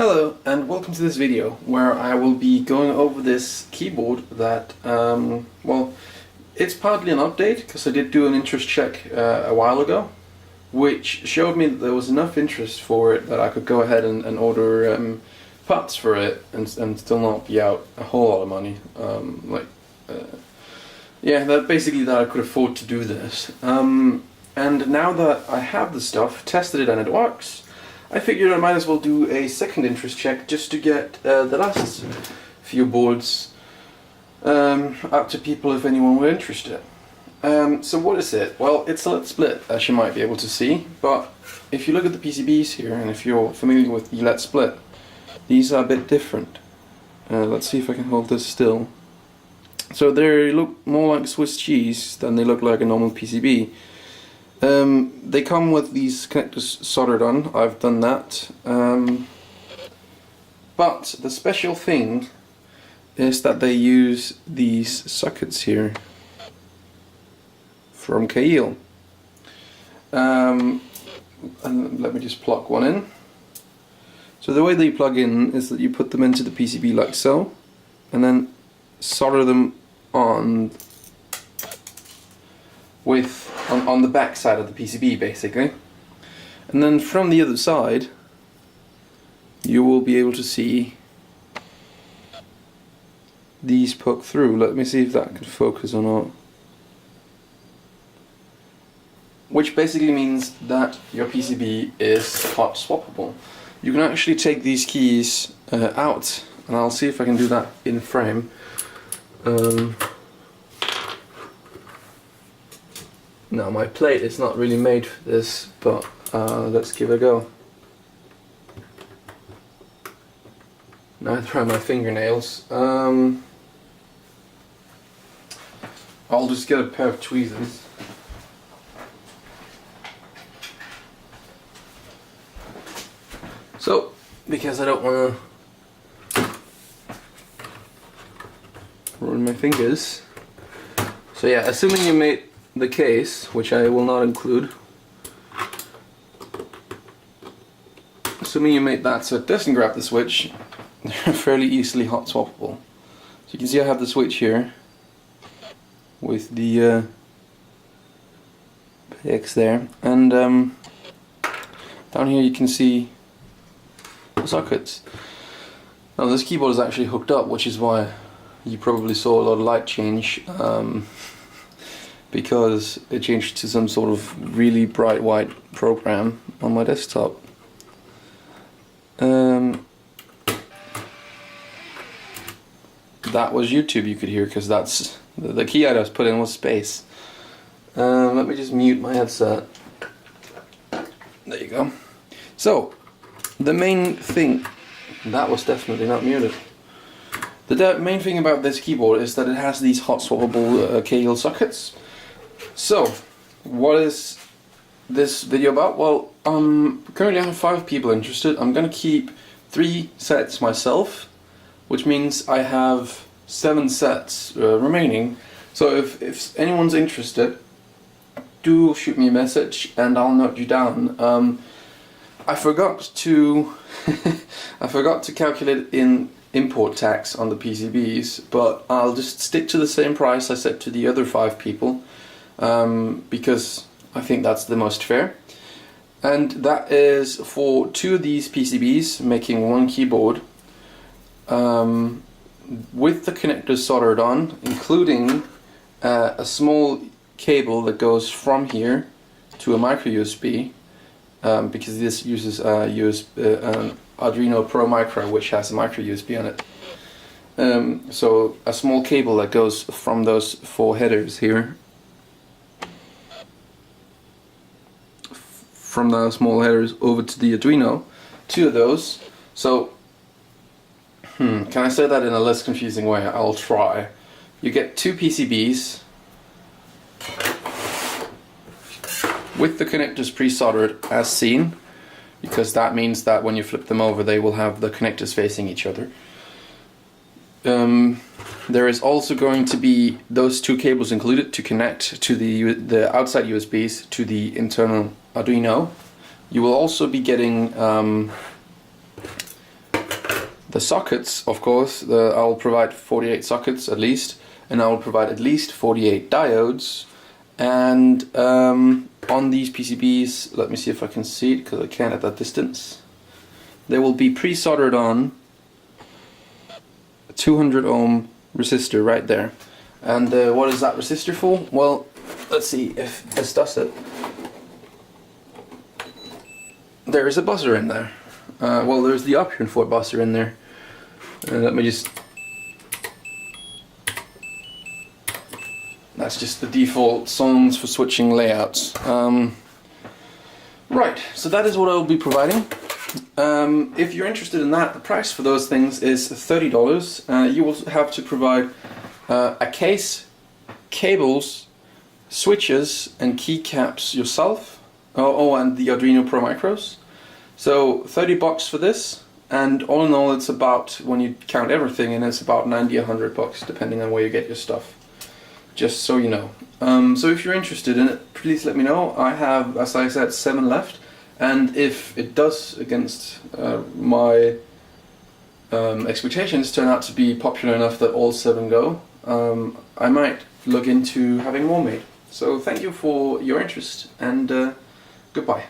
Hello and welcome to this video where I will be going over this keyboard that, well, it's partly an update because I did do an interest check a while ago, which showed me that there was enough interest for it that I could go ahead and order parts for it and still not be out a whole lot of money. Yeah, that I could afford to do this. And now that I have the stuff, tested it and it works, I figured I might as well do a second interest check just to get the last few boards out to people if anyone were interested. So what is it? Well, it's a Let's Split, as you might be able to see, but if you look at the PCBs here, and if you're familiar with the Let's Split, these are a bit different. Let's see if I can hold this still. So they look more like Swiss cheese than they look like a normal PCB. They come with these connectors soldered on. I've done that. But the special thing is that they use these sockets here from Kailh. And let me just plug one in. So the way they plug in is that you put them into the PCB like so, and then solder them on on the back side of the PCB basically, and then from the other side you will be able to see these poke through. Let me see if that can focus or not. Which basically means that your PCB is hot swappable. You can actually take these keys out, and I'll see if I can do that in frame. Now my plate is not really made for this, but let's give it a go. Neither are my fingernails. I'll just get a pair of tweezers. So, because I don't want to ruin my fingers. So yeah, assuming you made the case, which I will not include, assuming you made that so it doesn't grab the switch, they're fairly easily hot swappable. So you can see I have the switch here with the PX there, and down here you can see the sockets. Now this keyboard is actually hooked up, which is why you probably saw a lot of light change. Because it changed to some sort of really bright white program on my desktop. That was YouTube, you could hear, because that's the key I just put in was space. Let me just mute my headset. There you go. So, the main thing, that was definitely not muted. The main thing about this keyboard is that it has these hot swappable Kailh sockets. So, what is this video about? Well, currently I have 5 people interested. I'm gonna keep 3 sets myself, which means I have 7 sets remaining. So if anyone's interested, do shoot me a message and I'll note you down. I forgot to I forgot to calculate in import tax on the PCBs, but I'll just stick to the same price I set to the other 5 people. Because I think that's the most fair, and that is for 2 of these PCBs making 1 keyboard with the connectors soldered on, including a small cable that goes from here to a micro USB, because this uses an Arduino Pro Micro, which has a micro USB on it. So a small cable that goes from those 4 headers here, from the small headers over to the Arduino, 2 of those. So, can I say that in a less confusing way? I'll try. You get 2 PCBs with the connectors pre-soldered as seen, because that means that when you flip them over they will have the connectors facing each other. There is also going to be those 2 cables included to connect to the outside USBs to the internal Arduino. You will also be getting The sockets, of course, I will provide 48 sockets at least, and I will provide at least 48 diodes. And on these PCBs, let me see if I can see it, because I can't at that distance. They will be pre-soldered on a 200 ohm resistor right there. And what is that resistor for? Well, let's see if this does it. There is a buzzer in there. Well, there's the option for a buzzer in there. Let me just... That's just the default songs for switching layouts. Right, so that is what I will be providing. If you're interested in that, the price for those things is $30. You will have to provide a case, cables, switches and keycaps yourself. Oh, and the Arduino Pro Micros. So $30 for this, and all in all it's about, when you count everything, and it's about $90-100 depending on where you get your stuff. Just so you know. So if you're interested in it, please let me know. I have, as I said, 7 left, and if it does, against my expectations, turn out to be popular enough that all 7 go, I might look into having more made. So thank you for your interest, and goodbye.